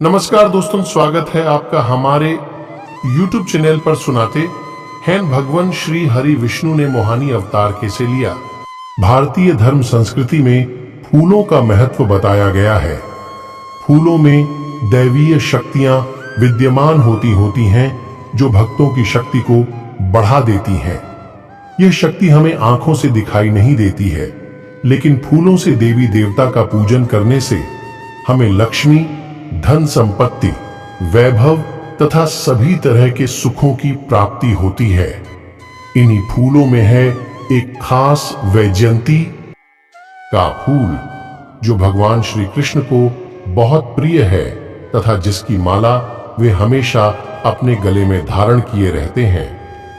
नमस्कार दोस्तों, स्वागत है आपका हमारे YouTube चैनल पर। सुनाते हैं भगवान श्री हरि विष्णु ने मोहानी अवतार कैसे लिया। भारतीय धर्म संस्कृति में फूलों का महत्व बताया गया है। फूलों में दैवीय शक्तियां विद्यमान होती हैं जो भक्तों की शक्ति को बढ़ा देती हैं। यह शक्ति हमें आंखों से दिखाई नहीं देती है, लेकिन फूलों से देवी देवता का पूजन करने से हमें लक्ष्मी, धन संपत्ति, वैभव तथा सभी तरह के सुखों की प्राप्ति होती है। इन्हीं फूलों में है एक खास वैजयंती का फूल जो भगवान श्री कृष्ण को बहुत प्रिय है तथा जिसकी माला वे हमेशा अपने गले में धारण किए रहते हैं।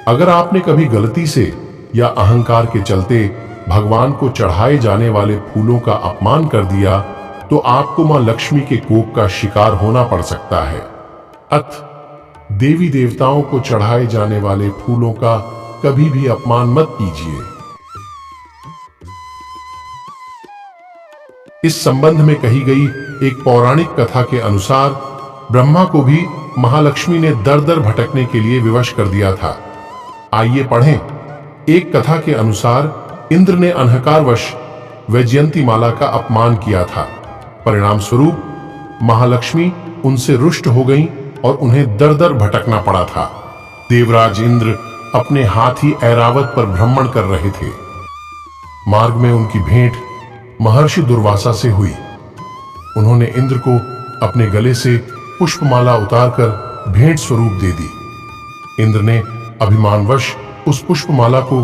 अगर आपने कभी गलती से या अहंकार के चलते भगवान को चढ़ाए जाने वाले फूलों का अपमान कर दिया तो आपको मां लक्ष्मी के कोप का शिकार होना पड़ सकता है। अतः देवी देवताओं को चढ़ाए जाने वाले फूलों का कभी भी अपमान मत कीजिए। इस संबंध में कही गई एक पौराणिक कथा के अनुसार ब्रह्मा को भी महालक्ष्मी ने दर दर भटकने के लिए विवश कर दिया था। आइए पढ़ें। एक कथा के अनुसार इंद्र ने अहंकारवश वैजयंती माला का अपमान किया था। परिणाम स्वरूप महालक्ष्मी उनसे रुष्ट हो गईं और उन्हें दर दर भटकना पड़ा था। देवराज इंद्र अपने हाथी ऐरावत पर भ्रमण कर रहे थे। मार्ग में उनकी भेंट महर्षि दुर्वासा से हुई। उन्होंने इंद्र को अपने गले से पुष्पमाला उतारकर भेंट स्वरूप दे दी। इंद्र ने अभिमानवश उस पुष्पमाला को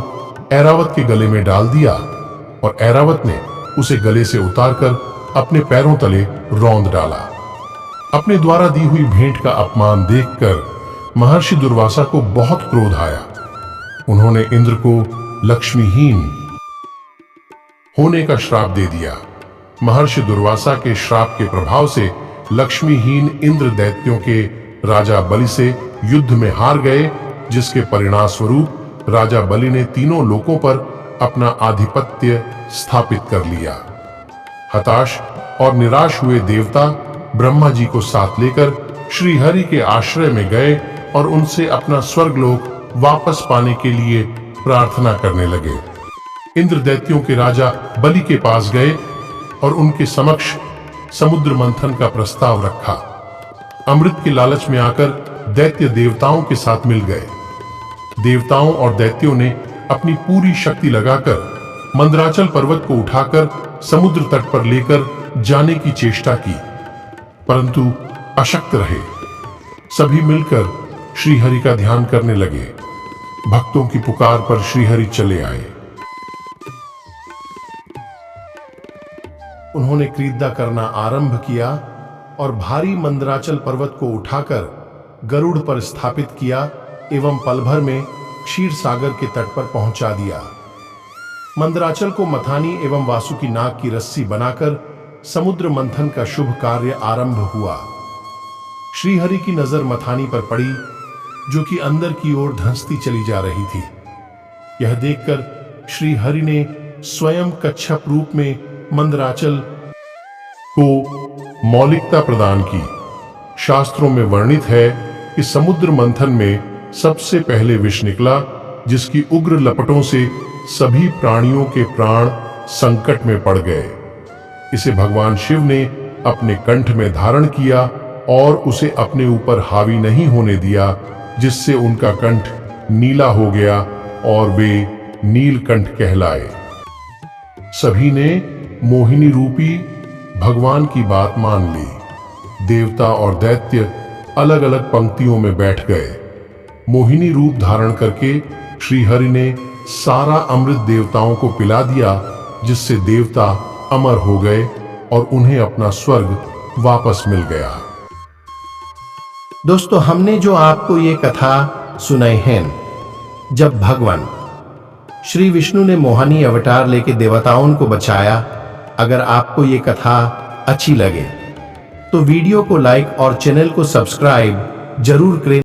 ऐरावत के गले में डाल दिया और ऐरावत ने उसे गले से उतारकर अपने पैरों तले रौंद डाला। अपने द्वारा दी हुई भेंट का अपमान देखकर महर्षि दुर्वासा को बहुत क्रोध आया। उन्होंने इंद्र को लक्ष्मीहीन होने का श्राप दे दिया। महर्षि दुर्वासा के श्राप के प्रभाव से लक्ष्मीहीन इंद्र दैत्यों के राजा बलि से युद्ध में हार गए, जिसके परिणाम स्वरूप राजा बलि ने तीनों लोकों पर अपना आधिपत्य स्थापित कर लिया। हताश और निराश हुए देवता ब्रह्मा जी को साथ लेकर श्री हरि के आश्रय में गए और उनसे अपना स्वर्गलोक वापस पाने के लिए प्रार्थना करने लगे। इंद्र दैत्यों के राजा बलि के पास गए और उनके समक्ष समुद्र मंथन का प्रस्ताव रखा। अमृत के लालच में आकर दैत्य देवताओं के साथ मिल गए। देवताओं और दैत्यों ने अपनी पूरी शक्ति लगाकर मंदराचल पर्वत को उठाकर समुद्र तट पर लेकर जाने की चेष्टा की, परंतु अशक्त रहे। सभी मिलकर श्रीहरि का ध्यान करने लगे। भक्तों की पुकार पर श्रीहरि चले आए। उन्होंने क्रीड़ा करना आरंभ किया और भारी मंदराचल पर्वत को उठाकर गरुड़ पर स्थापित किया एवं पल भर में क्षीर सागर के तट पर पहुंचा दिया। मंदराचल को मथानी एवं वासुकी नाग की रस्सी बनाकर समुद्र मंथन का शुभ कार्य आरंभ हुआ। श्रीहरि की नजर मथानी पर पड़ी, जो कि अंदर की ओर धंसती चली जा रही थी। यह देखकर श्रीहरि ने स्वयं कच्छप रूप में मंदराचल को मौलिकता प्रदान की। शास्त्रों में वर्णित है कि समुद्र मंथन में सबसे पहले विष निकला, जिसकी उग्र लपटों से सभी प्राणियों के प्राण संकट में पड़ गए। इसे भगवान शिव ने अपने कंठ में धारण किया और उसे अपने ऊपर हावी नहीं होने दिया, जिससे उनका कंठ नीला हो गया और वे नीलकंठ कहलाए। सभी ने मोहिनी रूपी भगवान की बात मान ली। देवता और दैत्य अलग अलग पंक्तियों में बैठ गए। मोहिनी रूप धारण करके श्रीहरि ने सारा अमृत देवताओं को पिला दिया, जिससे देवता अमर हो गए और उन्हें अपना स्वर्ग वापस मिल गया। दोस्तों, हमने जो आपको ये कथा सुनाई है, जब भगवान श्री विष्णु ने मोहानी अवतार लेके देवताओं को बचाया। अगर आपको ये कथा अच्छी लगे तो वीडियो को लाइक और चैनल को सब्सक्राइब जरूर करें।